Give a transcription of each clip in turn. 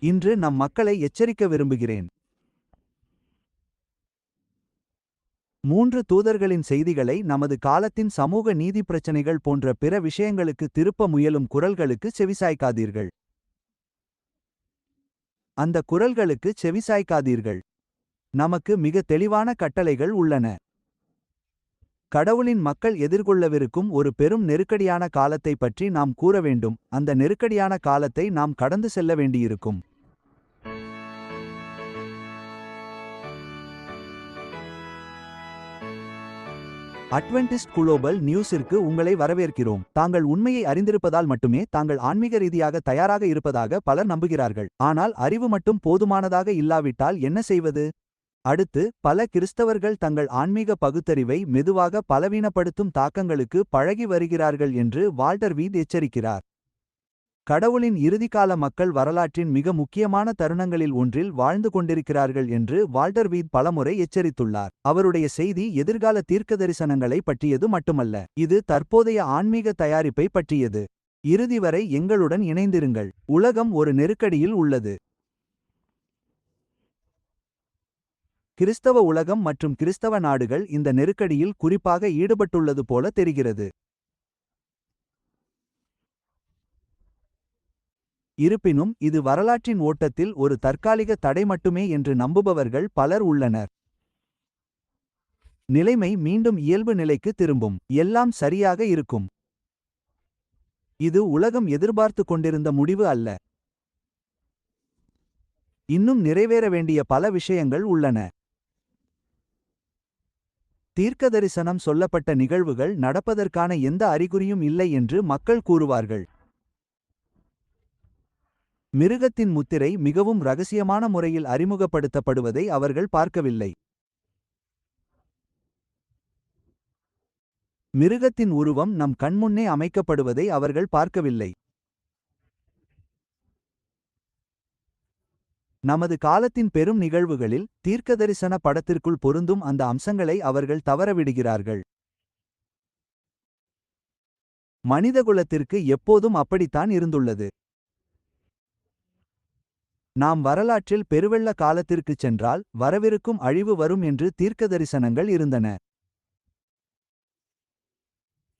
இன்று நம் மக்களை எச்சரிக்க விரும்புகிறேன். 3 தூதர்களின் செய்திகளை நமது காலத்தின் சமூக நீதி பிரச்சனைகள் போன்ற பிற விஷயங்களுக்கு திருப்ப முயலும் குரல்களுக்கு செவிசாய்க்காதீர்கள். அந்த குரல்களுக்கு செவிசாய்க்காதீர்கள். நமக்கு மிக தெளிவான கட்டளைகள் உள்ளன. கடவுளின் மக்கள் எதிர்கொள்ளவிருக்கும் ஒரு பெரும் நெருக்கடியான காலத்தை பற்றி நாம் கூற வேண்டும். அந்த நெருக்கடியான காலத்தை நாம் கடந்து செல்ல வேண்டியிருக்கும். அட்வென்டிஸ்ட் குளோபல் நியூஸிற்கு உங்களை வரவேற்கிறோம். தாங்கள் உண்மையை அறிந்திருப்பதால் மட்டுமே தாங்கள் ஆன்மீக ரீதியாக தயாராக இருப்பதாக பலர் நம்புகிறார்கள். ஆனால் அறிவு மட்டும் போதுமானதாக இல்லாவிட்டால் என்ன செய்வது? அடுத்து, பல கிறிஸ்தவர்கள் தங்கள் ஆன்மீக பகுத்தறிவை மெதுவாக பலவீனப்படுத்தும் தாக்கங்களுக்கு பழகி வருகிறார்கள் என்று வால்டர் வீட் எச்சரிக்கிறார். கடவுளின் இறுதிக்கால மக்கள் வரலாற்றின் மிக முக்கியமான தருணங்களில் ஒன்றில் வாழ்ந்து கொண்டிருக்கிறார்கள் என்று வால்டர் வீட் பலமுறை எச்சரித்துள்ளார். அவருடைய செய்தி எதிர்கால தீர்க்கதரிசனங்களை பற்றியது மட்டுமல்ல, இது தற்போதைய ஆன்மீக தயாரிப்பை பற்றியது. இறுதி வரை எங்களுடன் இணைந்திருங்கள். உலகம் ஒரு நெருக்கடியில் உள்ளது. கிறிஸ்தவ உலகம் மற்றும் கிறிஸ்தவ நாடுகள் இந்த நெருக்கடியில் குறிப்பாக ஈடுபட்டுள்ளது போல தெரிகிறது. இருப்பினும் இது வரலாற்றின் ஓட்டத்தில் ஒரு தற்காலிக தடை மட்டுமே என்று நம்புபவர்கள் பலர் உள்ளனர். நிலைமை மீண்டும் இயல்பு நிலைக்கு திரும்பும். எல்லாம் சரியாக இருக்கும். இது உலகம் எதிர்பார்த்து கொண்டிருந்த முடிவு அல்ல. இன்னும் நிறைவேற வேண்டிய பல விஷயங்கள் உள்ளன. தீர்க்கதரிசனம் சொல்லப்பட்ட நிகழ்வுகள் நடப்பதற்கான எந்த அறிகுறியும் இல்லை என்று மக்கள் கூறுவார்கள். மிருகத்தின் முத்திரை மிகவும் ரகசியமான முறையில் அறிமுகப்படுத்தப்படுவதை அவர்கள் பார்க்கவில்லை. மிருகத்தின் உருவம் நம் கண்முன்னே அமைக்கப்படுவதை அவர்கள் பார்க்கவில்லை. நமது காலத்தின் பெரும் நிகழ்வுகளில் தீர்க்கதரிசன படத்திற்குள் பொருந்தும் அந்த அம்சங்களை அவர்கள் தவறவிடுகிறார்கள். மனிதகுலத்திற்கு எப்போதும் அப்படித்தான் இருந்துள்ளது. நாம் வரலாற்றில் பெருவெள்ள காலத்திற்குச் சென்றால் வரவிருக்கும் அழிவு வரும் என்று தீர்க்கதரிசனங்கள் இருந்தன.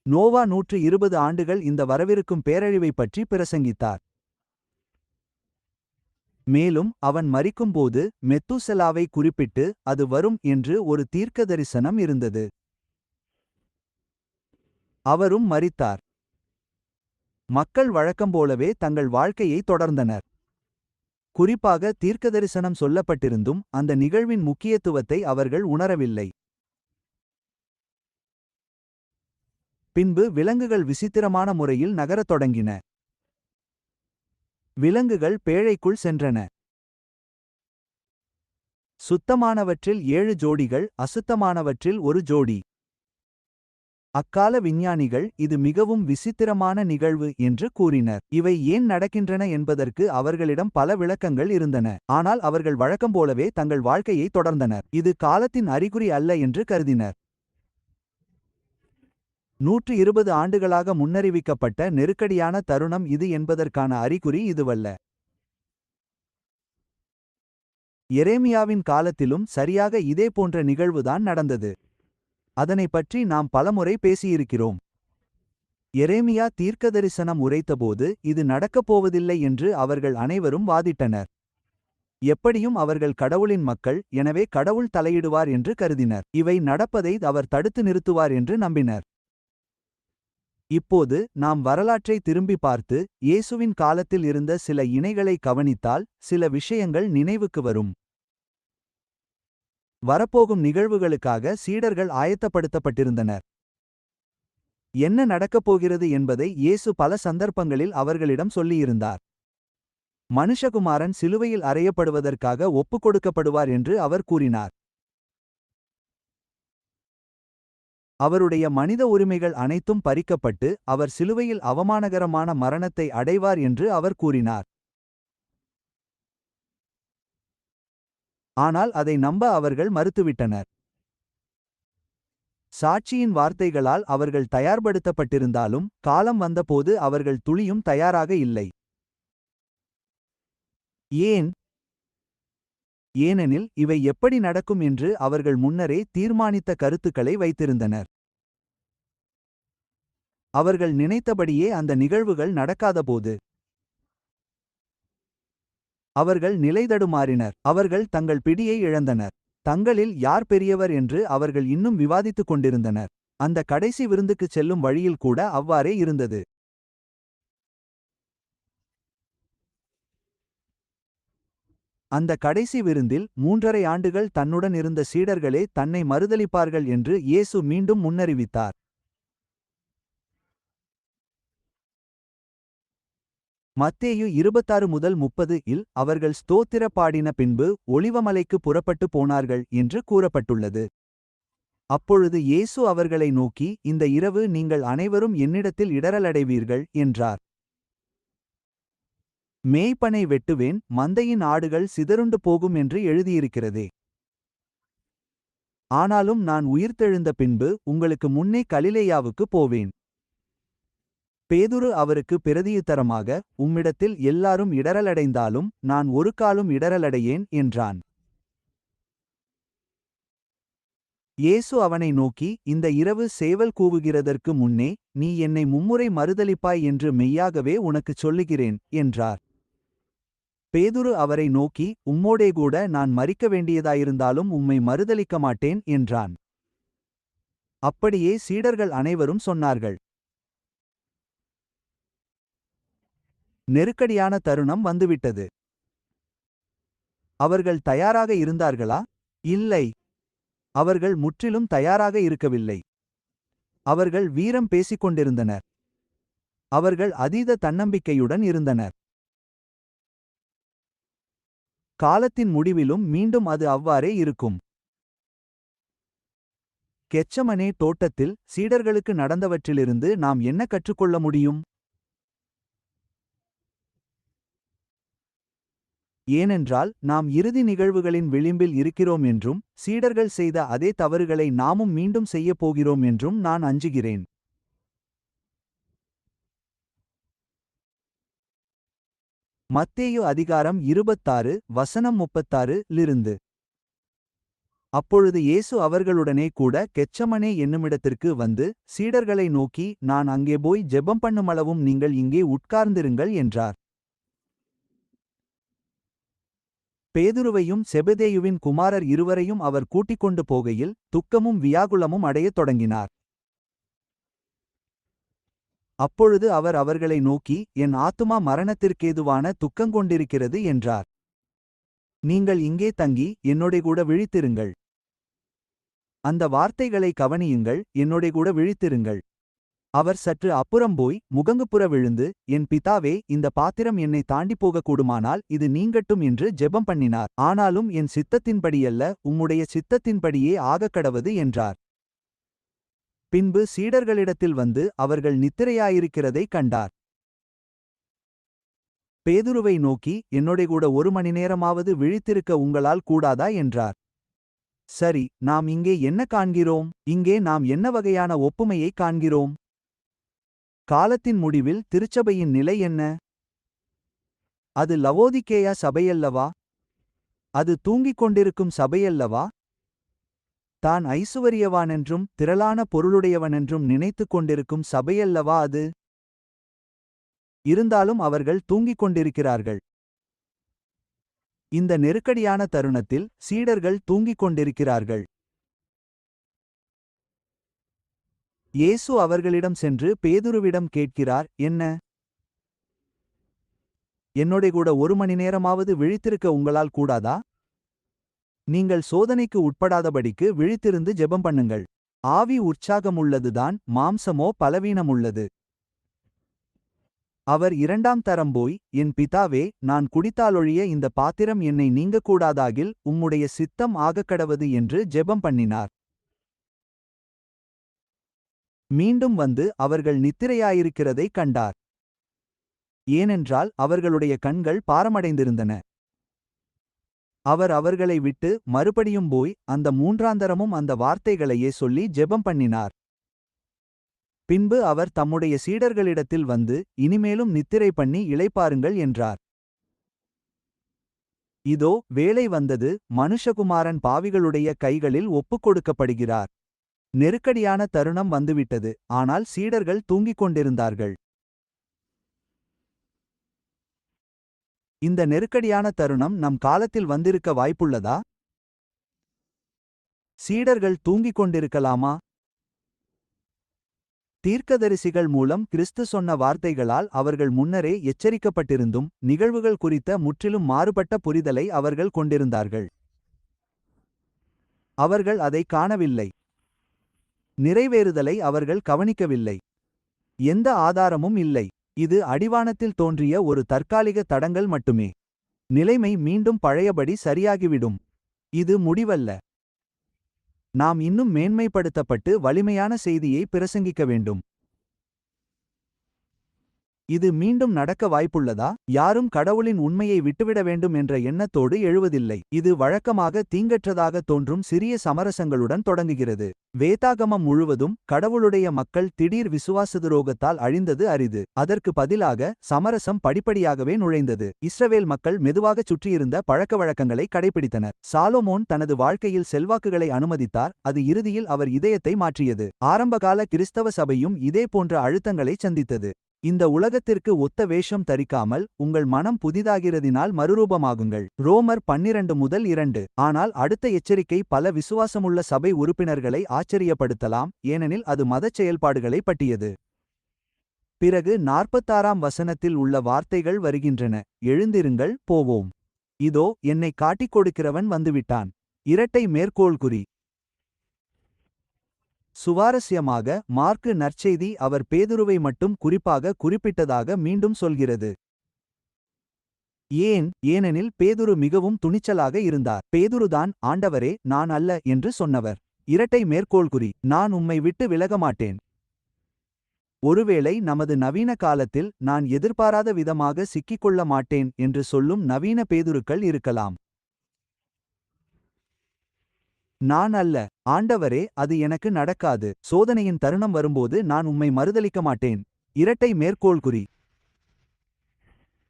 நோவா 120 ஆண்டுகள் இந்த வரவிருக்கும் பேரழிவை பற்றி பிரசங்கித்தார். மேலும் அவன் மரிக்கும்போது மெத்தூசெலாவை குறிப்பிட்டு அது வரும் என்று ஒரு தீர்க்கதரிசனம் இருந்தது. அவரும் மரித்தார். மக்கள் வழக்கம்போலவே தங்கள் வாழ்க்கையை தொடர்ந்தனர். குறிப்பாக தீர்க்கதரிசனம் சொல்லப்பட்டிருந்தும் அந்த நிகழ்வின் முக்கியத்துவத்தை அவர்கள் உணரவில்லை. பின்பு விலங்குகள் விசித்திரமான முறையில் நகரத் தொடங்கின. விலங்குகள் பேழைக்குள் சென்றன. சுத்தமானவற்றில் 7 ஜோடிகள், அசுத்தமானவற்றில் ஒரு ஜோடி. அக்கால விஞ்ஞானிகள் இது மிகவும் விசித்திரமான நிகழ்வு என்று கூறினர். இவை ஏன் நடக்கின்றன என்பதற்கு அவர்களிடம் பல விளக்கங்கள் இருந்தன. ஆனால் அவர்கள் வழக்கம்போலவே தங்கள் வாழ்க்கையை தொடர்ந்தனர். இது காலத்தின் அறிகுறி அல்ல என்று கருதினர். 120 ஆண்டுகளாக முன்னறிவிக்கப்பட்ட நெருக்கடியான தருணம் இது என்பதற்கான அறிகுறி இதுவல்ல. எரேமியாவின் காலத்திலும் சரியாக இதே போன்ற நிகழ்வுதான் நடந்தது. அதனை பற்றி நாம் பலமுறை பேசியிருக்கிறோம். எரேமியா தீர்க்கதரிசனம் உரைத்தபோது இது நடக்கப் போவதில்லை என்று அவர்கள் அனைவரும் வாதிட்டனர். எப்படியும் அவர்கள் கடவுளின் மக்கள், எனவே கடவுள் தலையிடுவார் என்று கருதினர். இவை நடப்பதை அவர் தடுத்து நிறுத்துவார் என்று நம்பினர். இப்போது நாம் வரலாற்றை திரும்பி பார்த்து இயேசுவின் காலத்தில் இருந்த சில இணைகளை கவனித்தால் சில விஷயங்கள் நினைவுக்கு வரும். வரப்போகும் நிகழ்வுகளுக்காக சீடர்கள் ஆயத்தப்படுத்தப்பட்டிருந்தனர். என்ன நடக்கப் போகிறது என்பதை இயேசு பல சந்தர்ப்பங்களில் அவர்களிடம் சொல்லியிருந்தார். மனுஷகுமாரன் சிலுவையில் அறையப்படுவதற்காக ஒப்புக்கொடுக்கப்படுவார் என்று அவர் கூறினார். அவருடைய மனித உரிமைகள் அனைத்தும் பறிக்கப்பட்டு அவர் சிலுவையில் அவமானகரமான மரணத்தை அடைவார் என்று அவர் கூறினார். ஆனால் அதை நம்ப அவர்கள் மறுத்துவிட்டனர். சாட்சியின் வார்த்தைகளால் அவர்கள் தயார்படுத்தப்பட்டிருந்தாலும் காலம் வந்தபோது அவர்கள் துளியும் தயாராக இல்லை. ஏன்? ஏனெனில் இவை எப்படி நடக்கும் என்று அவர்கள் முன்னரே தீர்மானித்த கருத்துக்களை வைத்திருந்தனர். அவர்கள் நினைத்தபடியே அந்த நிகழ்வுகள் நடக்காதபோது அவர்கள் நிலைதடுமாறினர். அவர்கள் தங்கள் பிடியை இழந்தனர். தங்களில் யார் பெரியவர் என்று அவர்கள் இன்னும் விவாதித்துக் கொண்டிருந்தனர். அந்த கடைசி விருந்துக்குச் செல்லும் வழியில் கூட அவ்வாறே இருந்தது. அந்த கடைசி விருந்தில் 3½ ஆண்டுகள் தன்னுடன் இருந்த சீடர்களே தன்னை மறுதலிப்பார்கள் என்று இயேசு மீண்டும் முன்னறிவித்தார். மத்தேயு 26-30 இல் அவர்கள் ஸ்தோத்திர பாடின பின்பு ஒலிவமலைக்கு புறப்பட்டு போனார்கள் என்று கூறப்பட்டுள்ளது. அப்பொழுது இயேசு அவர்களை நோக்கி, இந்த இரவு நீங்கள் அனைவரும் என்னிடத்தில் இடறலடைவீர்கள் என்றார். மேய்ப்பனை வெட்டுவேன், மந்தையின் ஆடுகள் சிதறுண்டு போகும் என்று எழுதியிருக்கிறதே. ஆனாலும் நான் உயிர்த்தெழுந்த பின்பு உங்களுக்கு முன்னே கலிலேயாவுக்கு போவேன். பேதுரு அவருக்கு பிரதியுத்தரமாக, உம்மிடத்தில் எல்லாரும் இடறலடைந்தாலும் நான் ஒரு காலும் இடறலடையேன் என்றான். இயேசு அவனை நோக்கி, இந்த இரவு சேவல் கூவுகிறதற்கு முன்னே நீ என்னை மும்முறை மறுதலிப்பாய் என்று மெய்யாகவே உனக்குச் சொல்லுகிறேன் என்றார். பேதுரு அவரை நோக்கி, உம்மோடே கூட நான் மரிக்க வேண்டியதாயிருந்தாலும் உம்மை மறுதலிக்க மாட்டேன் என்றான். அப்படியே சீடர்கள் அனைவரும் சொன்னார்கள். நெருக்கடியான தருணம் வந்துவிட்டது. அவர்கள் தயாராக இருந்தார்களா? இல்லை. அவர்கள் முற்றிலும் தயாராக இருக்கவில்லை. அவர்கள் வீரம் பேசிக்கொண்டிருந்தனர். அவர்கள் அதீத தன்னம்பிக்கையுடன் இருந்தனர். காலத்தின் முடிவிலும் மீண்டும் அது அவ்வாறே இருக்கும். கெச்சமனே தோட்டத்தில் சீடர்களுக்கு நடந்தவற்றிலிருந்து நாம் என்ன கற்றுக்கொள்ள முடியும்? ஏனென்றால் நாம் இறுதி நிகழ்வுகளின் விளிம்பில் இருக்கிறோம் என்றும் சீடர்கள் செய்த அதே தவறுகளை நாமும் மீண்டும் செய்யப் போகிறோம் என்றும் நான் அஞ்சுகிறேன். மத்தேயு அதிகாரம் 26:36 அப்பொழுது இயேசு அவர்களுடனே கூட கெச்சமனே என்னுமிடத்திற்கு வந்து சீடர்களை நோக்கி, நான் அங்கே போய் ஜெபம் பண்ணுமளவும் நீங்கள் இங்கே உட்கார்ந்திருங்கள் என்றார். பேதுருவையும் செபதேயுவின் குமாரர் இருவரையும் அவர் கூட்டிக் கொண்டு போகையில் துக்கமும் வியாகுலமும் அடையத் தொடங்கினார். அப்பொழுது அவர் அவர்களை நோக்கி, என் ஆத்துமா மரணத்திற்கேதுவான துக்கங்கொண்டிருக்கிறது என்றார். நீங்கள் இங்கே தங்கி என்னோடே கூட விழித்திருங்கள். அந்த வார்த்தைகளை கவனியுங்கள், என்னோடே கூட விழித்திருங்கள். அவர் சற்று அப்புறம் போய் முகங்குப்புற விழுந்து, என் பிதாவே, இந்த பாத்திரம் என்னை தாண்டிப் போகக்கூடுமானால் இது நீங்கட்டும் என்று ஜெபம் பண்ணினார். ஆனாலும் என் சித்தத்தின்படியல்ல, உம்முடைய சித்தத்தின்படியே ஆகக்கடவது என்றார். பின்பு சீடர்களிடத்தில் வந்து அவர்கள் நித்திரையாயிருக்கிறதை கண்டார். பேதுருவை நோக்கி, என்னோடே கூட 1 மணி நேரமாவது விழித்திருக்க உங்களால் கூடாதா என்றார். சரி, நாம் இங்கே என்ன காண்கிறோம்? இங்கே நாம் என்ன வகையான ஒப்புமையை காண்கிறோம்? காலத்தின் முடிவில் திருச்சபையின் நிலை என்ன? அது லவோதிக்கேயா சபையல்லவா? அது தூங்கிக் கொண்டிருக்கும் சபையல்லவா? தான் ஐசுவரியவானென்றும் திரளான பொருளுடையவனென்றும் நினைத்துக் கொண்டிருக்கும் சபையல்லவா அது? இருந்தாலும் அவர்கள் தூங்கிக் கொண்டிருக்கிறார்கள். இந்த நெருக்கடியான தருணத்தில் சீடர்கள் தூங்கிக் கொண்டிருக்கிறார்கள். இயேசு அவர்களிடம் சென்று பேதுருவிடம் கேட்கிறார், என்ன? என்னோடே கூட 1 மணி நேரமாவது விழித்திருக்க உங்களால் கூடாதா? நீங்கள் சோதனைக்கு உட்படாதபடிக்கு விழித்திருந்து ஜெபம் பண்ணுங்கள். ஆவி உற்சாகமுள்ளதுதான், மாம்சமோ பலவீனமுள்ளது. அவர் 2ஆம் தரம் போய், என் பிதாவே, நான் குடித்தாலொழிய இந்த பாத்திரம் என்னை நீங்கக்கூடாதாகில் உம்முடைய சித்தம் ஆகக்கடவது என்று ஜெபம் பண்ணினார். மீண்டும் வந்து அவர்கள் நித்திரையாயிருக்கிறதைக் கண்டார். ஏனென்றால் அவர்களுடைய கண்கள் பாரமடைந்திருந்தன. அவர் அவர்களை விட்டு மறுபடியும் போய் அந்த 3ஆந்தரமும் அந்த வார்த்தைகளையே சொல்லி ஜெபம் பண்ணினார். பின்பு அவர் தம்முடைய சீடர்களிடத்தில் வந்து, இனிமேலும் நித்திரை பண்ணி இளைப்பாருங்கள் என்றார். இதோ வேளை வந்தது, மனுஷகுமாரன் பாவிகளுடைய கைகளில் ஒப்புக்கொடுக்கப்படுகிறார். நெருக்கடியான தருணம் வந்துவிட்டது, ஆனால் சீடர்கள் தூங்கிக் கொண்டிருந்தார்கள். இந்த நெருக்கடியான தருணம் நம் காலத்தில் வந்திருக்க வாய்ப்புள்ளதா? சீடர்கள் தூங்கிக் கொண்டிருக்கலாமா? தீர்க்கதரிசிகள் மூலம் கிறிஸ்து சொன்ன வார்த்தைகளால் அவர்கள் முன்னரே எச்சரிக்கப்பட்டிருந்தும், நிகழ்வுகள் குறித்த முற்றிலும் மாறுபட்ட புரிதலை அவர்கள் கொண்டிருந்தார்கள். அவர்கள் அதை காணவில்லை. நிறைவேறுதலை அவர்கள் கவனிக்கவில்லை. எந்த ஆதாரமும் இல்லை. இது அடிவானத்தில் தோன்றிய ஒரு தற்காலிக தடங்கல் மட்டுமே. நிலைமை மீண்டும் பழையபடி சரியாகிவிடும். இது முடிவல்ல. நாம் இன்னும் மேன்மைப்படுத்தப்பட்டு வலிமையான செய்தியை பிரசங்கிக்க வேண்டும். இது மீண்டும் நடக்க வாய்ப்புள்ளதா? யாரும் கடவுளின் உண்மையை விட்டுவிட வேண்டும் என்ற எண்ணத்தோடு எழுவதில்லை. இது வழக்கமாக தீங்கற்றதாக தோன்றும் சிறிய சமரசங்களுடன் தொடங்குகிறது. வேதாகமம் முழுவதும் கடவுளுடைய மக்கள் திடீர் விசுவாசதுரோகத்தால் அழிந்தது அரிது. அதற்கு பதிலாக சமரசம் படிப்படியாகவே நுழைந்தது. இஸ்ரவேல் மக்கள் மெதுவாகச் சுற்றியிருந்த பழக்கவழக்கங்களை கடைபிடித்தனர். சாலோமோன் தனது வாழ்க்கையில் செல்வாக்குகளை அனுமதித்தார், அது இறுதியில் அவர் இதயத்தை மாற்றியது. ஆரம்பகால கிறிஸ்தவ சபையும் இதே போன்ற அழுத்தங்களை சந்தித்தது. இந்த உலகத்திற்கு ஒத்த வேஷம் தரிக்காமல் உங்கள் மனம் புதிதாகிறதினால் மறுரூபமாகுங்கள். ரோமர் 12:2. ஆனால் அடுத்த எச்சரிக்கை பல விசுவாசமுள்ள சபை உறுப்பினர்களை ஆச்சரியப்படுத்தலாம், ஏனெனில் அது மதச் செயல்பாடுகளை பற்றியது. பிறகு 46ஆம் வசனத்தில் உள்ள வார்த்தைகள் வருகின்றன. எழுந்திருங்கள், போவோம். இதோ என்னை காட்டிக் கொடுக்கிறவன் வந்துவிட்டான். இரட்டை மேற்கோள்குறி. சுவாரஸ்யமாக, மார்க்கு நற்செய்தி அவர் பேதுருவை மட்டும் குறிப்பாக குறிப்பிட்டதாக மீண்டும் சொல்கிறது. ஏனெனில் பேதுரு மிகவும் துணிச்சலாக இருந்தார். பேதுருதான் ஆண்டவரே, நான் அல்ல என்று சொன்னவர். இரட்டை மேற்கோள்குறி. நான் உம்மை விட்டு விலகமாட்டேன். ஒருவேளை நமது நவீன காலத்தில் நான் எதிர்பாராத விதமாக சிக்கிக்கொள்ள மாட்டேன் என்று சொல்லும் நவீன பேதுருக்கள் இருக்கலாம். நான் அல்ல, ஆண்டவரே, அது எனக்கு நடக்காது. சோதனையின் தருணம் வரும்போது நான் உம்மை மறுதலிக்க மாட்டேன். இரட்டை மேற்கோள்குறி.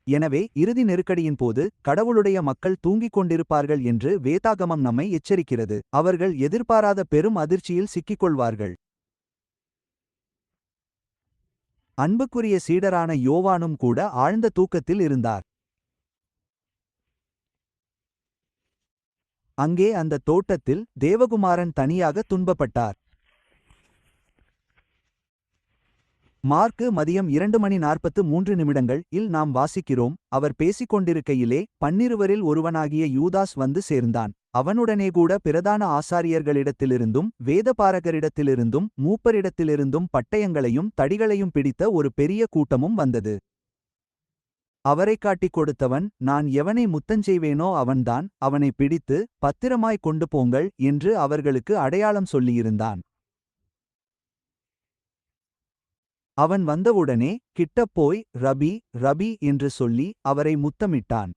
எனவே இறுதி நெருக்கடியின் போது கடவுளுடைய மக்கள் தூங்கிக் கொண்டிருப்பார்கள் என்று வேதாகமம் நம்மை எச்சரிக்கிறது. அவர்கள் எதிர்பாராத பெரும் அதிர்ச்சியில் சிக்கிக்கொள்வார்கள். அன்புக்குரிய சீடரான யோவானும் கூட ஆழ்ந்த தூக்கத்தில் இருந்தார். அங்கே அந்த தோட்டத்தில் தேவகுமாரன் தனியாக துன்பப்பட்டார். மார்க்கு மதியம் 2:43 இல் நாம் வாசிக்கிறோம், அவர் பேசிக்கொண்டிருக்கையிலே 12 ஒருவனாகிய யூதாஸ் வந்து சேர்ந்தான். அவனுடனே கூட பிரதான ஆசாரியர்களிடத்திலிருந்தும் வேதபாரகரிடத்திலிருந்தும் மூப்பரிடத்திலிருந்தும் பட்டயங்களையும் தடிகளையும் பிடித்த ஒரு பெரிய கூட்டமும் வந்தது. அவரைக் காட்டிக் கொடுத்தவன், நான் எவனை முத்தஞ்செய்வேனோ அவன்தான், அவனை பிடித்து பத்திரமாய் கொண்டு போங்கள் என்று அவர்களுக்கு அடையாளம் சொல்லியிருந்தான். அவன் வந்தவுடனே கிட்டப்போய் ரபி, ரபி என்று சொல்லி அவரை முத்தமிட்டான்.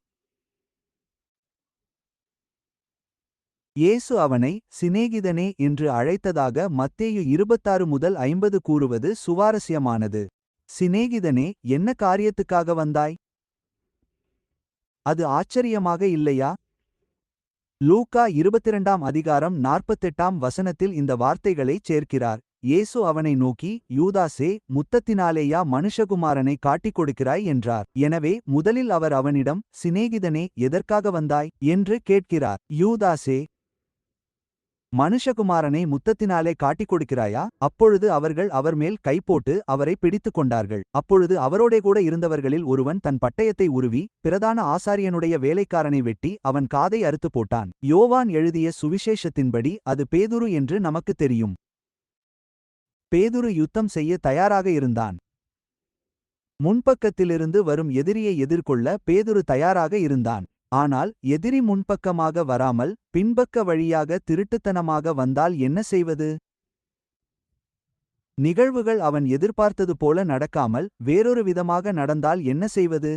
இயேசு அவனை சிநேகிதனே என்று அழைத்ததாக மத்தேயு 26-50 கூறுவது சுவாரஸ்யமானது. சிநேகிதனே, என்ன காரியத்துக்காக வந்தாய்? அது ஆச்சரியமாக இல்லையா? லூக்கா 22:48 வசனத்தில் இந்த வார்த்தைகளைச் சேர்க்கிறார். இயேசு அவனை நோக்கி, யூதாசே, முத்தத்தினாலேயா மனுஷகுமாரனை காட்டிக் கொடுக்கிறாய் என்றார். எனவே முதலில் அவர் அவனிடம், சிநேகிதனே, எதற்காக வந்தாய் என்று கேட்கிறார். யூதாசே, மனுஷகுமாரனை முத்தத்தினாலே காட்டிக் கொடுக்கிறாயா? அப்பொழுது அவர்கள் அவர் மேல் கைப்போட்டு அவரை பிடித்துக் கொண்டார்கள். அப்பொழுது அவரோடே கூட இருந்தவர்களில் ஒருவன் தன் பட்டயத்தை உருவி பிரதான ஆசாரியனுடைய வேலைக்காரனை வெட்டி அவன் காதை அறுத்து போட்டான். யோவான் எழுதிய சுவிசேஷத்தின்படி அது பேதுரு என்று நமக்கு தெரியும். பேதுரு யுத்தம் செய்ய தயாராக இருந்தான். முன்பக்கத்திலிருந்து வரும் எதிரியை எதிர்கொள்ள பேதுரு தயாராக இருந்தான். ஆனால் எதிரி முன்பக்கமாக வராமல் பின்பக்க வழியாக திருட்டுத்தனமாக வந்தால் என்ன செய்வது? நிகழ்வுகள் அவன் எதிர்பார்த்தது போல நடக்காமல் வேறொரு விதமாக நடந்தால் என்ன செய்வது?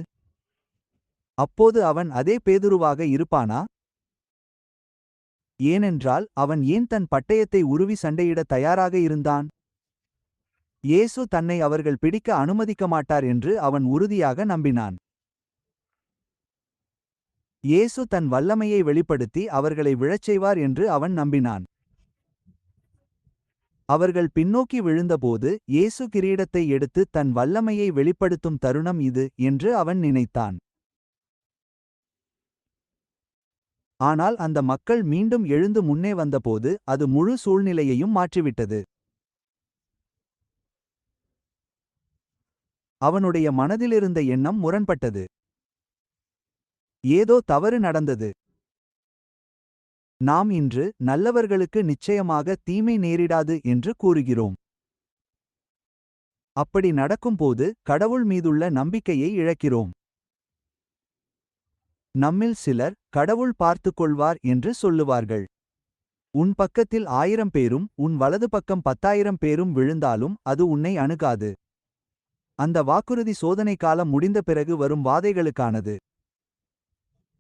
அப்போது அவன் அதே பேதுருவாக இருப்பானா? ஏனென்றால் அவன் ஏன் தன் பட்டயத்தை உருவி சண்டையிட தயாராக இருந்தான்? இயேசு தன்னை அவர்கள் பிடிக்க அனுமதிக்க மாட்டார் என்று அவன் உறுதியாக நம்பினான். இயேசு தன் வல்லமையை வெளிப்படுத்தி அவர்களை விழச்செய்வார் என்று அவன் நம்பினான். அவர்கள் பின்னோக்கி விழுந்தபோது இயேசு கிரீடத்தை எடுத்து தன் வல்லமையை வெளிப்படுத்தும் தருணம் இது என்று அவன் நினைத்தான். ஆனால் அந்த மக்கள் மீண்டும் எழுந்து முன்னே வந்தபோது அது முழு சூழ்நிலையையும் மாற்றிவிட்டது. அவனுடைய மனதிலிருந்த எண்ணம் முரண்பட்டது. ஏதோ தவறு நடந்தது. நாம் இன்று நல்லவர்களுக்கு நிச்சயமாக தீமை நேரிடாது என்று கூறுகிறோம். அப்படி நடக்கும்போது கடவுள் மீதுள்ள நம்பிக்கையை இழக்கிறோம். நம்மில் சிலர் கடவுள் பார்த்துக் கொள்வார் என்று சொல்லுவார்கள். உன் பக்கத்தில் 1000 பேரும் உன் வலது பக்கம் 10,000 பேரும் விழுந்தாலும் அது உன்னை அணுகாது. அந்த வாக்குறுதி சோதனை காலம் முடிந்த பிறகு வரும் வாதைகளுக்கானது.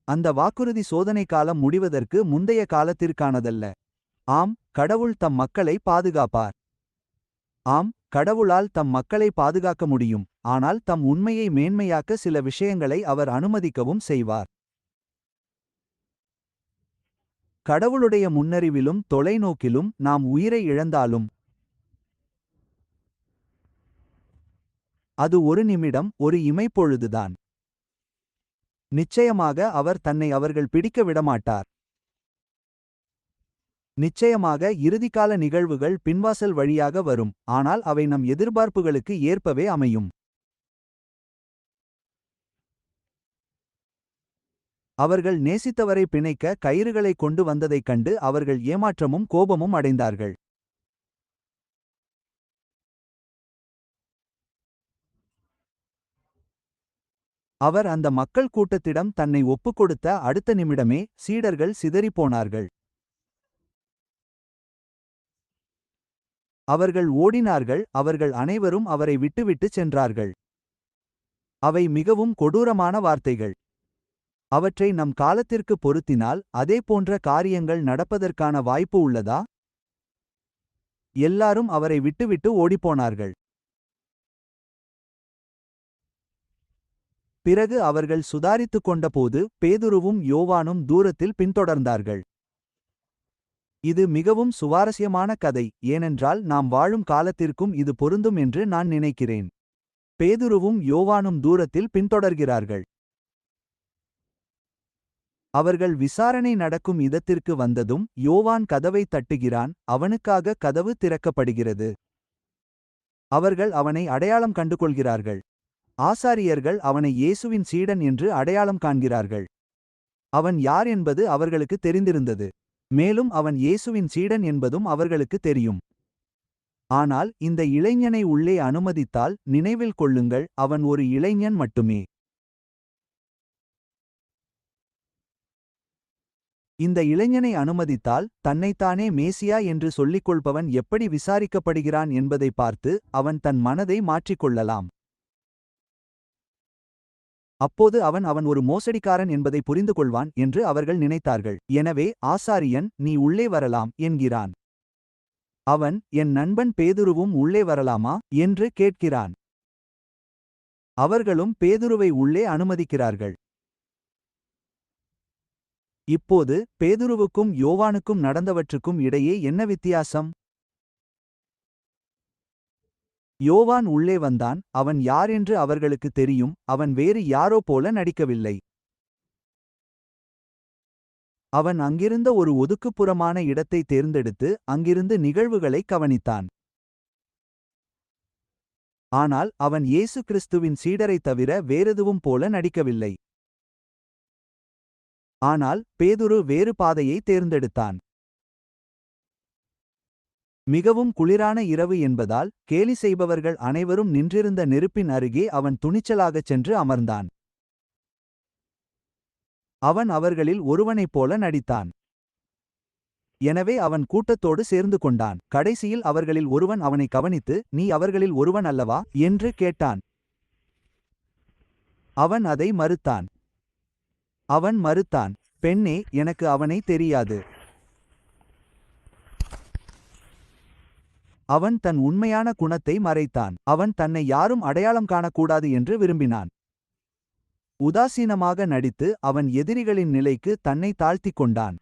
அந்த வாக்குறுதி சோதனை காலம் முடிவதற்கு முந்தைய காலத்திற்கானதல்ல. ஆம், கடவுள் தம் மக்களை பாதுகாப்பார். ஆம், கடவுளால் தம் மக்களை பாதுகாக்க முடியும். ஆனால் தம் உண்மையை மேன்மையாக்க சில விஷயங்களை அவர் அனுமதிக்கவும் செய்வார். கடவுளுடைய முன்னறிவிலும் தொலைநோக்கிலும் நாம் உயிரை இழந்தாலும் அது ஒரு நிமிடம், ஒரு இமைப்பொழுதுதான். நிச்சயமாக அவர் தன்னை அவர்கள் பிடிக்க விடமாட்டார். நிச்சயமாக இறுதிக்கால நிகழ்வுகள் பின்வாசல் வழியாக வரும், ஆனால் அவை நம் எதிர்பார்ப்புகளுக்கு ஏற்பவே அமையும். அவர்கள் நேசித்தவரை பிணைக்க கயிறுகளை கொண்டு வந்ததைக் கண்டு அவர்கள் ஏமாற்றமும் கோபமும் அடைந்தார்கள். அவர் அந்த மக்கள் கூட்டத்திடம் தன்னை ஒப்புக்கொடுத்த அடுத்த நிமிடமே சீடர்கள் சிதறிப்போனார்கள். அவர்கள் ஓடினார்கள், அவர்கள் அனைவரும் அவரை விட்டுவிட்டுச் சென்றார்கள். அவை மிகவும் கொடூரமான வார்த்தைகள். அவற்றை நம் காலத்திற்கு பொருத்தினால் அதே போன்ற காரியங்கள் நடப்பதற்கான வாய்ப்பு உள்ளதா? எல்லாரும் அவரை விட்டுவிட்டு ஓடிப்போனார்கள். பிறகு அவர்கள் சுதாரித்துக் கொண்டபோது பேதுருவும் யோவானும் தூரத்தில் பின்தொடர்ந்தார்கள். இது மிகவும் சுவாரஸ்யமான கதை, ஏனென்றால் நாம் வாழும் காலத்திற்கும் இது பொருந்தும் என்று நான் நினைக்கிறேன். பேதுருவும் யோவானும் தூரத்தில் பின்தொடர்கிறார்கள். அவர்கள் விசாரணை நடக்கும் இடத்திற்கு வந்ததும் யோவான் கதவை தட்டுகிறான், அவனுக்காக கதவு திறக்கப்படுகிறது. அவர்கள் அவனை அடையாளம் கண்டுகொள்கிறார்கள். ஆசாரியர்கள் அவனை இயேசுவின் சீடன் என்று அடையாளம் காண்கிறார்கள். அவன் யார் என்பது அவர்களுக்கு தெரிந்திருந்தது. மேலும் அவன் இயேசுவின் சீடன் என்பதும் அவர்களுக்கு தெரியும். ஆனால் இந்த இளைஞனை உள்ளே அனுமதித்தால் நினைவில் கொள்ளுங்கள், அவன் ஒரு இளைஞன் மட்டுமே. இந்த இளைஞனை அனுமதித்தால் தன்னைத்தானே மேசியா என்று சொல்லிக்கொள்பவன் எப்படி விசாரிக்கப்படுகிறான் என்பதை பார்த்து அவன் தன் மனதை மாற்றிக்கொள்ளலாம். அப்போது அவன் ஒரு மோசடிக்காரன் என்பதை புரிந்து கொள்வான் என்று அவர்கள் நினைத்தார்கள். எனவே ஆசாரியன், நீ உள்ளே வரலாம் என்கிறான். அவன், என் நண்பன் பேதுருவும் உள்ளே வரலாமா என்று கேட்கிறான். அவர்களும் பேதுருவை உள்ளே அனுமதிக்கிறார்கள். இப்போது பேதுருவுக்கும் யோவானுக்கும் நடந்தவற்றுக்கும் இடையே என்ன வித்தியாசம்? யோவான் உள்ளே வந்தான், அவன் யார் என்று அவர்களுக்கு தெரியும், அவன் வேறு யாரோ போல நடிக்கவில்லை. அவன் அங்கிருந்த ஒரு ஒதுக்குப்புறமான இடத்தை தேர்ந்தெடுத்து அங்கிருந்து நிகழ்வுகளை கவனித்தான். ஆனால் அவன் இயேசு கிறிஸ்துவின் சீடரைத் தவிர வேறெதுவும் போல நடிக்கவில்லை. ஆனால் பேதுரு வேறு பாதையை தேர்ந்தெடுத்தான். மிகவும் குளிரான இரவு என்பதால் கேலி செய்பவர்கள் அனைவரும் நின்றிருந்த நெருப்பின் அருகே அவன் துணிச்சலாகச் சென்று அமர்ந்தான். அவன் அவர்களில் ஒருவனைப் போல நடித்தான். எனவே அவன் கூட்டத்தோடு சேர்ந்து கொண்டான். கடைசியில் அவர்களில் ஒருவன் அவனை கவனித்து, நீ அவர்களில் ஒருவன் அல்லவா என்று கேட்டான். அவன் அதை மறுத்தான். அவன் மறுத்தான், பெண்ணே, எனக்கு அவனை தெரியாது. அவன் தன் உண்மையான குணத்தை மறைத்தான். அவன் தன்னை யாரும் அடையாளம் காணக்கூடாது என்று விரும்பினான். உதாசீனமாக நடித்து அவன் எதிரிகளின் நிலைக்கு தன்னை தாழ்த்திக் கொண்டான்.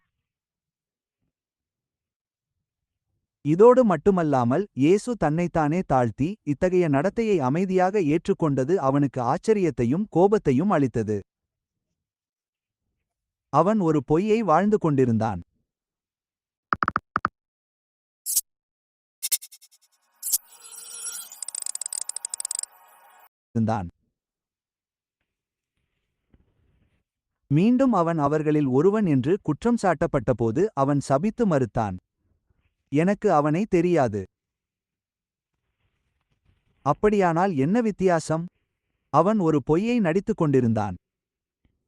இதோடு மட்டுமல்லாமல் இயேசு தன்னைத்தானே தாழ்த்தி இத்தகைய நடத்தையை அமைதியாக ஏற்றுக்கொண்டது அவனுக்கு ஆச்சரியத்தையும் கோபத்தையும் அளித்தது. அவன் ஒரு பொய்யை வாழ்ந்து கொண்டிருந்தான். மீண்டும் அவன் அவர்களில் ஒருவன் என்று குற்றம் சாட்டப்பட்டபோது அவன் சபித்து மறுத்தான். எனக்கு அவனை தெரியாது. அப்படியானால் என்ன வித்தியாசம்? அவன் ஒரு பொய்யை நடித்துக் கொண்டிருந்தான்.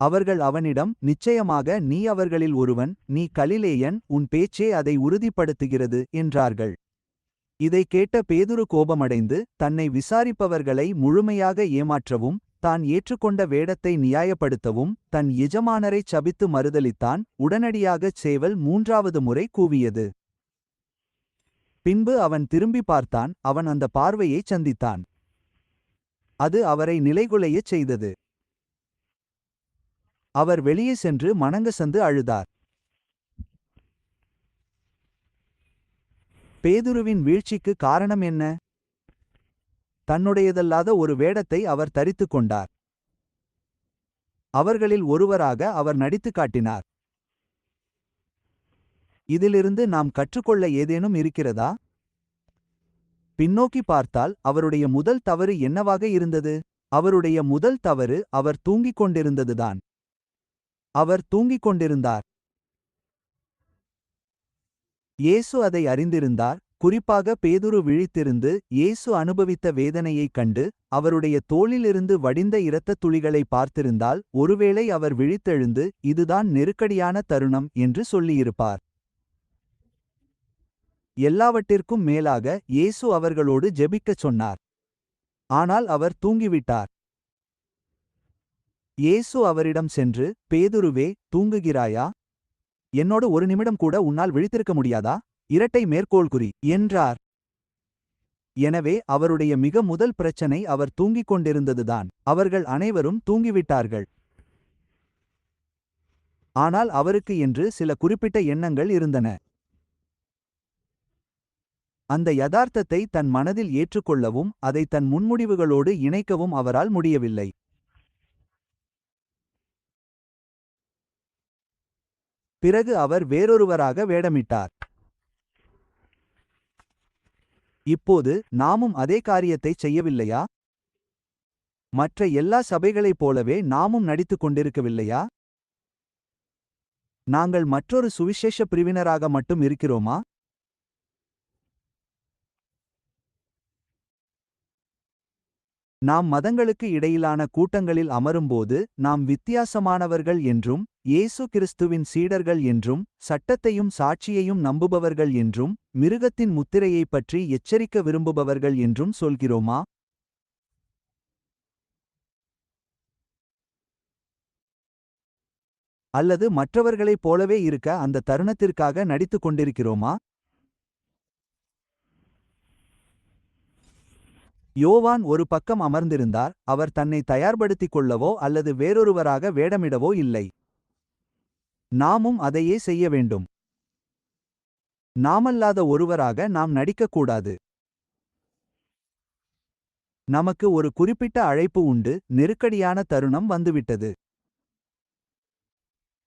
அவர்கள் அவனிடம், நிச்சயமாக நீ அவர்களில் ஒருவன், நீ கலிலேயன், உன் பேச்சே அதை உறுதிப்படுத்துகிறது என்றார்கள். இதைக் கேட்ட பேதுரு கோபமடைந்து, தன்னை விசாரிப்பவர்களை முழுமையாக ஏமாற்றவும், தான் ஏற்றுக்கொண்ட வேடத்தை நியாயப்படுத்தவும், தன் எஜமானரைச் சபித்து மறுதலித்தான். உடனடியாகச் சேவல் 3வது முறை கூவியது. பின்பு அவன் திரும்பி பார்த்தான். அவன் அந்த பார்வையைச் சந்தித்தான். அது அவரை நிலைகுலையச் செய்தது. அவர் வெளியே சென்று மனங்கசந்து அழுதார். பேதுருவின் வீழ்ச்சிக்கு காரணம் என்ன? தன்னுடையதல்லாத ஒரு வேடத்தை அவர் தரித்துக் கொண்டார். அவர்களில் ஒருவராக அவர் நடித்துக் காட்டினார். இதிலிருந்து நாம் கற்றுக்கொள்ள ஏதேனும் இருக்கிறதா? பின்னோக்கி பார்த்தால் அவருடைய முதல் தவறு என்னவாக இருந்தது? அவருடைய முதல் தவறு அவர் தூங்கிக் கொண்டிருந்ததுதான். அவர் தூங்கிக் கொண்டிருந்தார். இயேசு அதை அறிந்திருந்தார். குறிப்பாக பேதுரு விழித்திருந்து இயேசு அனுபவித்த வேதனையைக் கண்டு அவருடைய தோளிலிருந்து வடிந்த இரத்தத் துளிகளை பார்த்திருந்தால் ஒருவேளை அவர் விழித்தெழுந்து, இதுதான் நெருக்கடியான தருணம் என்று சொல்லியிருப்பார். எல்லாவற்றிற்கும் மேலாக இயேசு அவர்களோடு ஜெபிக்கச் சொன்னார். ஆனால் அவர் தூங்கிவிட்டார். இயேசு அவரிடம் சென்று, பேதுருவே, தூங்குகிறாயா? என்னோடு ஒரு நிமிடம் கூட உன்னால் விழித்திருக்க முடியாதா? இரட்டை மேற்கோள் குறி என்றார். எனவே அவருடைய மிக முதல் பிரச்சனை அவர் தூங்கிக் கொண்டிருந்ததுதான். அவர்கள் அனைவரும் தூங்கிவிட்டார்கள். ஆனால் அவருக்கு என்று சில குறிப்பிட்ட எண்ணங்கள் இருந்தன. அந்த யதார்த்தத்தை தன் மனதில் ஏற்றுக்கொள்ளவும் அதை தன் முன்முடிவுகளோடு இணைக்கவும் அவரால் முடியவில்லை. பிறகு அவர் வேறொருவராக வேடமிட்டார். இப்போது நாமும் அதே காரியத்தைச் செய்யவில்லையா? மற்ற எல்லா சபைகளைப் போலவே நாமும் நடித்துக் கொண்டிருக்கவில்லையா? நாங்கள் மற்றொரு சுவிசேஷ பிரிவினராக மட்டும் இருக்கிறோமா? நாம் மதங்களுக்கு இடையிலான கூட்டங்களில் அமரும்போது நாம் வித்தியாசமானவர்கள் என்றும், இயேசு கிறிஸ்துவின் சீடர்கள் என்றும், சட்டத்தையும் சாட்சியையும் நம்புபவர்கள் என்றும், மிருகத்தின் முத்திரையைப் பற்றி எச்சரிக்க விரும்புபவர்கள் என்றும் சொல்கிறோமா? அல்லது மற்றவர்களைப் போலவே இருக்க அந்த தருணத்திற்காக நடித்துக் கொண்டிருக்கிறோமா? யோவான் ஒரு பக்கம் அமர்ந்திருந்தார். அவர் தன்னை தயார்படுத்திக் கொள்ளவோ அல்லது வேறொருவராக வேடமிடவோ இல்லை. நாமும் அதையே செய்ய வேண்டும். நாமல்லாத ஒருவராக நாம் நடிக்கக்கூடாது. நமக்கு ஒரு குறிப்பிட்ட அழைப்பு உண்டு. நெருக்கடியான தருணம் வந்துவிட்டது.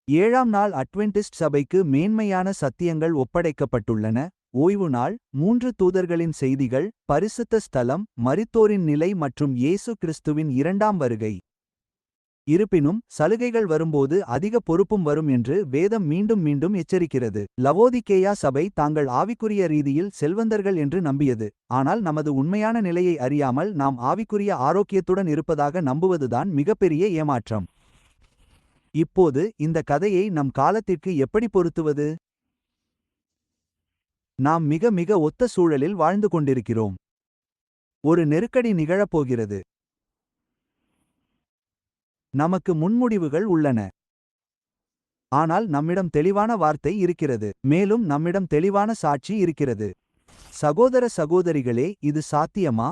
7ஆம் நாள் அட்வென்டிஸ்ட் சபைக்கு மேன்மையான சத்தியங்கள் ஒப்படைக்கப்பட்டுள்ளன. ஓய்வு நாள், 3 தூதர்களின் செய்திகள், பரிசுத்த ஸ்தலம், மரித்தோரின் நிலை மற்றும் இயேசு கிறிஸ்துவின் 2ஆம் வருகை. இருப்பினும் சலுகைகள் வரும்போது அதிக பொறுப்பும் வரும் என்று வேதம் மீண்டும் மீண்டும் எச்சரிக்கிறது. லவோதிக்கேயா சபை தாங்கள் ஆவிக்குரிய ரீதியில் செல்வந்தர்கள் என்று நம்பியது. ஆனால் நமது உண்மையான நிலையை அறியாமல் நாம் ஆவிக்குரிய ஆரோக்கியத்துடன் இருப்பதாக நம்புவதுதான் மிகப்பெரிய ஏமாற்றம். இப்போது இந்த கதையை நம் காலத்திற்கு எப்படி பொருத்துவது? நாம் மிக மிக ஒத்த சூழலில் வாழ்ந்து கொண்டிருக்கிறோம். ஒரு நெருக்கடி நிகழப்போகிறது. நமக்கு முன்முடிவுகள் உள்ளன. ஆனால் நம்மிடம் தெளிவான வார்த்தை இருக்கிறது. மேலும் நம்மிடம் தெளிவான சாட்சி இருக்கிறது. சகோதர சகோதரிகளே, இது சாத்தியமா?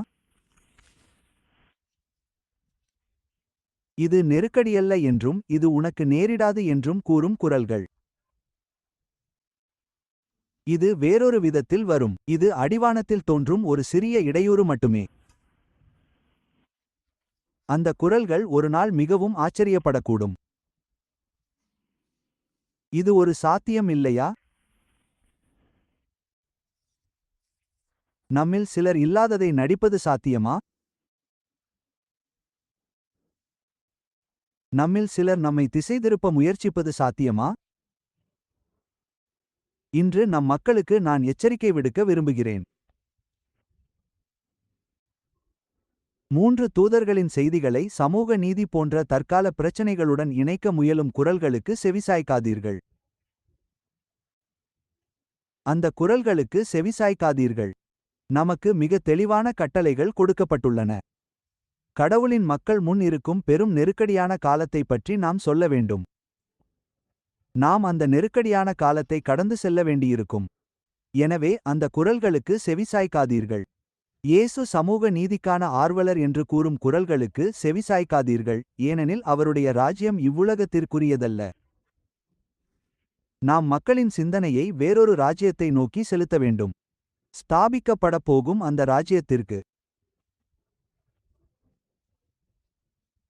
இது நெருக்கடியல்ல என்றும் இது உனக்கு நேரிடாது என்றும் கூறும் குரல்கள். இது வேறொரு விதத்தில் வரும். இது அடிவானத்தில் தோன்றும் ஒரு சிறிய இடையூறு மட்டுமே. அந்த குரல்கள் ஒரு நாள் மிகவும் ஆச்சரியப்படக்கூடும். இது ஒரு சாத்தியம் இல்லையா? நம்மில் சிலர் இல்லாததை நடிப்பது சாத்தியமா? நம்மில் சிலர் நம்மை திசை திருப்ப முயற்சிப்பது சாத்தியமா? இன்று நம் மக்களுக்கு நான் எச்சரிக்கை விடுக்க விரும்புகிறேன். 3 தூதர்களின் செய்திகளை சமூக நீதி போன்ற தற்கால பிரச்சனைகளுடன் இணைக்க முயலும் குரல்களுக்கு செவிசாய்க்காதீர்கள். அந்த குரல்களுக்கு செவிசாய்க்காதீர்கள். நமக்கு மிக தெளிவான கட்டளைகள் கொடுக்கப்பட்டுள்ளன. கடவுளின் மக்கள் முன் இருக்கும் பெரும் நெருக்கடியான காலத்தை பற்றி நாம் சொல்ல வேண்டும். நாம் அந்த நெருக்கடியான காலத்தை கடந்து செல்ல வேண்டியிருக்கும். எனவே அந்த குரல்களுக்கு செவிசாய்க்காதீர்கள். இயேசு சமூக நீதிக்கான ஆர்வலர் என்று கூறும் குரல்களுக்கு செவிசாய்க்காதீர்கள், ஏனெனில் அவருடைய ராஜ்யம் இவ்வுலகத்திற்குரியதல்ல. நாம் மக்களின் சிந்தனையை வேறொரு ராஜ்யத்தை நோக்கி செலுத்த வேண்டும். ஸ்தாபிக்கப்படப் போகும் அந்த ராஜ்யத்திற்கு.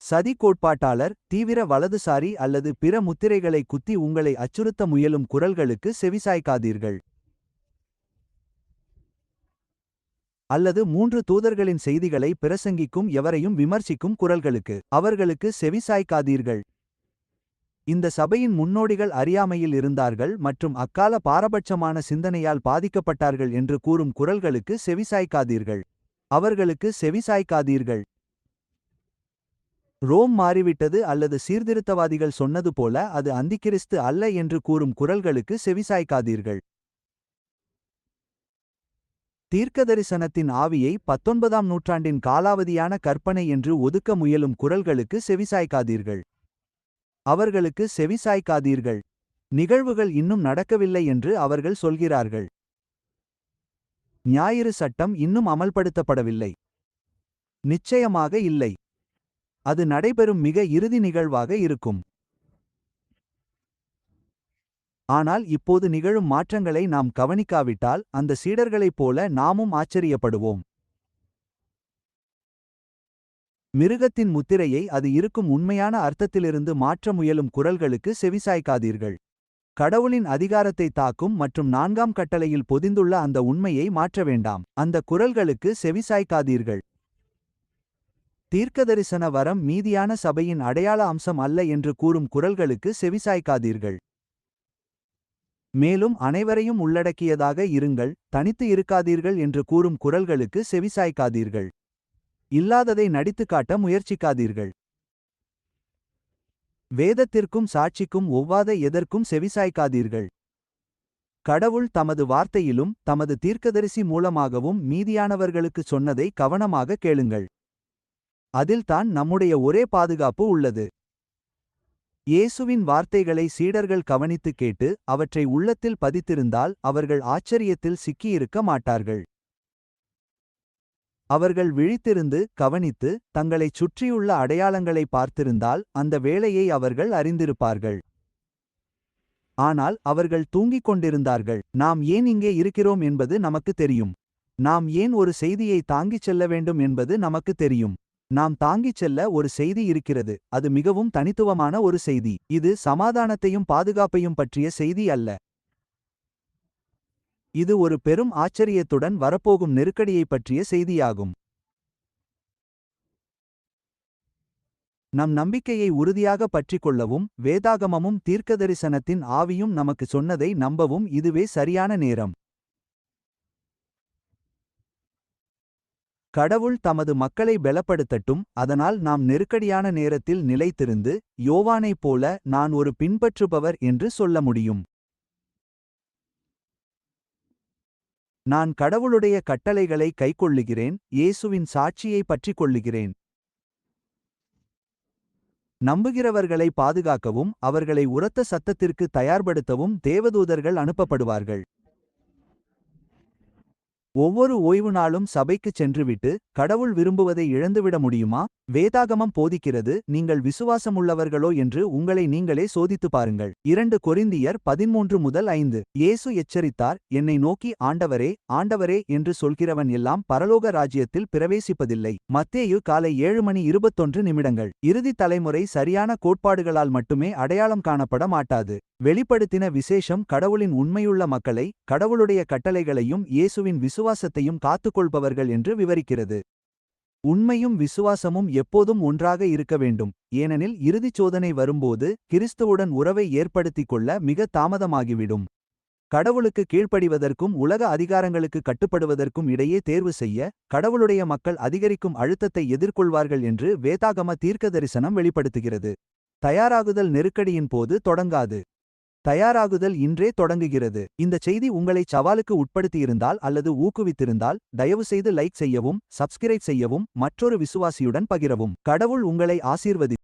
சதி கோட்பாட்டாளர், தீவிர வலதுசாரி அல்லது பிற முத்திரைகளை குத்தி உங்களை அச்சுறுத்த முயலும் குரல்களுக்கு செவிசாய்க்காதீர்கள். அல்லது 3 தூதர்களின் செய்திகளை பிரசங்கிக்கும் எவரையும் விமர்சிக்கும் குரல்களுக்கு அவர்களுக்கு செவிசாய்க்காதீர்கள். இந்த சபையின் முன்னோடிகள் அறியாமையில் இருந்தார்கள் மற்றும் அக்கால பாரபட்சமான சிந்தனையால் பாதிக்கப்பட்டார்கள் என்று கூறும் குரல்களுக்கு செவிசாய்க்காதீர்கள். அவர்களுக்கு செவிசாய்க்காதீர்கள். ரோம் மாறிவிட்டது அல்லது சீர்திருத்தவாதிகள் சொன்னது போல அது அந்திக்கிறிஸ்து அல்ல என்று கூறும் குரல்களுக்கு செவிசாய்க்காதீர்கள். தீர்க்கதரிசனத்தின் ஆவியை 19ஆம் நூற்றாண்டின் காலாவதியான கற்பனை என்று ஒதுக்க முயலும் குரல்களுக்கு செவிசாய்க்காதீர்கள். அவர்களுக்கு செவிசாய்க்காதீர்கள். நிகழ்வுகள் இன்னும் நடக்கவில்லை என்று அவர்கள் சொல்கிறார்கள். ஞாயிறு சட்டம் இன்னும் அமல்படுத்தப்படவில்லை. நிச்சயமாக இல்லை. அது நடைபெறும் மிக இறுதி நிகழ்வாக இருக்கும். ஆனால் இப்போது நிகழும் மாற்றங்களை நாம் கவனிக்காவிட்டால் அந்த சீடர்களைப் போல நாமும் ஆச்சரியப்படுவோம். மிருகத்தின் முத்திரையை அது இருக்கும் உண்மையான அர்த்தத்திலிருந்து மாற்ற முயலும் குரல்களுக்கு செவிசாய்க்காதீர்கள். கடவுளின் அதிகாரத்தை தாக்கும் மற்றும் 4ஆம் கட்டளையில் பொதிந்துள்ள அந்த உண்மையை மாற்ற வேண்டாம். அந்த குரல்களுக்கு செவிசாய்க்காதீர்கள். தீர்க்கதரிசன வரம் மீதியான சபையின் அடையாள அம்சம் அல்ல என்று கூறும் குரல்களுக்கு செவிசாய்க்காதீர்கள். மேலும் அனைவரையும் உள்ளடக்கியதாக இருங்கள், தனித்து இருக்காதீர்கள் என்று கூறும் குரல்களுக்கு செவிசாய்க்காதீர்கள். இல்லாததை நடித்துக் காட்ட முயற்சிக்காதீர்கள். வேதத்திற்கும் சாட்சிக்கும் ஒவ்வாத எதற்கும் செவிசாய்க்காதீர்கள். கடவுள் தமது வார்த்தையிலும் தமது தீர்க்கதரிசி மூலமாகவும் மீதியானவர்களுக்குச் சொன்னதை கவனமாக கேளுங்கள். அதில்தான் நம்முடைய ஒரே பாதுகாப்பு உள்ளது. இயேசுவின் வார்த்தைகளை சீடர்கள் கவனித்து கேட்டு அவற்றை உள்ளத்தில் பதித்திருந்தால் அவர்கள் ஆச்சரியத்தில் சிக்கியிருக்க மாட்டார்கள். அவர்கள் விழித்திருந்து கவனித்து தங்களைச் சுற்றியுள்ள அடையாளங்களை பார்த்திருந்தால் அந்த வேளையை அவர்கள் அறிந்திருப்பார்கள். ஆனால் அவர்கள் தூங்கிக் கொண்டிருந்தார்கள். நாம் ஏன் இங்கே இருக்கிறோம் என்பது நமக்கு தெரியும். நாம் ஏன் ஒரு செய்தியை தாங்கிச் செல்ல வேண்டும் என்பது நமக்கு தெரியும். நாம் தாங்கிச் செல்ல ஒரு செய்தி இருக்கிறது. அது மிகவும் தனித்துவமான ஒரு செய்தி. இது சமாதானத்தையும் பாதுகாப்பையும் பற்றிய செய்தி அல்ல. இது ஒரு பெரும் ஆச்சரியத்துடன் வரப்போகும் நெருக்கடியைப் பற்றிய செய்தியாகும். நம் நம்பிக்கையை உறுதியாக பற்றிக்கொள்ளவும் வேதாகமமும் தீர்க்கதரிசனத்தின் ஆவியும் நமக்கு சொன்னதை நம்பவும் இதுவே சரியான நேரம். கடவுள் தமது மக்களை பெலப்படுத்தட்டும். அதனால் நாம் நெருக்கடியான நேரத்தில் நிலைத்திருந்து யோவானைப் போல நான் ஒரு பின்பற்றுபவர் என்று சொல்ல முடியும். நான் கடவுளுடைய கட்டளைகளை கைக்கொள்ளுகிறேன், இயேசுவின் சாட்சியை பற்றிக்கொள்ளுகிறேன். நம்புகிறவர்களை பாதுகாக்கவும் அவர்களை உரத்த சத்தத்திற்கு தயார்படுத்தவும் தேவதூதர்கள் அனுப்பப்படுவார்கள். ஒவ்வொரு ஓய்வு நாளும் சபைக்குச் சென்றுவிட்டு கடவுள் விரும்புவதை இழந்துவிட முடியுமா? வேதாகமம் போதிக்கிறது, நீங்கள் விசுவாசமுள்ளவர்களோ என்று உங்களை நீங்களே சோதித்துப் பாருங்கள். 2 கொரிந்தியர் 13:5. இயேசு எச்சரித்தார், என்னை நோக்கி ஆண்டவரே ஆண்டவரே என்று சொல்கிறவன் எல்லாம் பரலோக ராஜ்யத்தில் பிரவேசிப்பதில்லை. மத்தேயு காலை 7:21. இறுதி தலைமுறை சரியான கோட்பாடுகளால் மட்டுமே அடையாளம் காணப்பட மாட்டாது. வெளிப்படுத்தின விசேஷம் கடவுளின் உண்மையுள்ள மக்களை, கடவுளுடைய கட்டளைகளையும் இயேசுவின் விசுவாசத்தையும் காத்துக்கொள்பவர்கள் என்று விவரிக்கிறது. உண்மையும் விசுவாசமும் எப்போதும் ஒன்றாக இருக்க வேண்டும், ஏனெனில் இறுதிச் சோதனை வரும்போது கிறிஸ்துவுடன் உறவை ஏற்படுத்திக் கொள்ள மிக தாமதமாகிவிடும். கடவுளுக்கு கீழ்ப்படிவதற்கும் உலக அதிகாரங்களுக்கு கட்டுப்படுவதற்கும் இடையே தேர்வு செய்ய கடவுளுடைய மக்கள் அதிகரிக்கும் அழுத்தத்தை எதிர்கொள்வார்கள் என்று வேதாகம தீர்க்கதரிசனம் வெளிப்படுத்துகிறது. தயாராகுதல் நெருக்கடியின் போது தொடங்காது. தயாராகுதல் இன்றே தொடங்குகிறது. இந்த செய்தி உங்களை சவாலுக்கு உட்படுத்தியிருந்தால் அல்லது ஊக்குவித்திருந்தால் தயவுசெய்து லைக் செய்யவும், சப்ஸ்கிரைப் செய்யவும், மற்றொரு விசுவாசியுடன் பகிரவும். கடவுள் உங்களை ஆசீர்வதி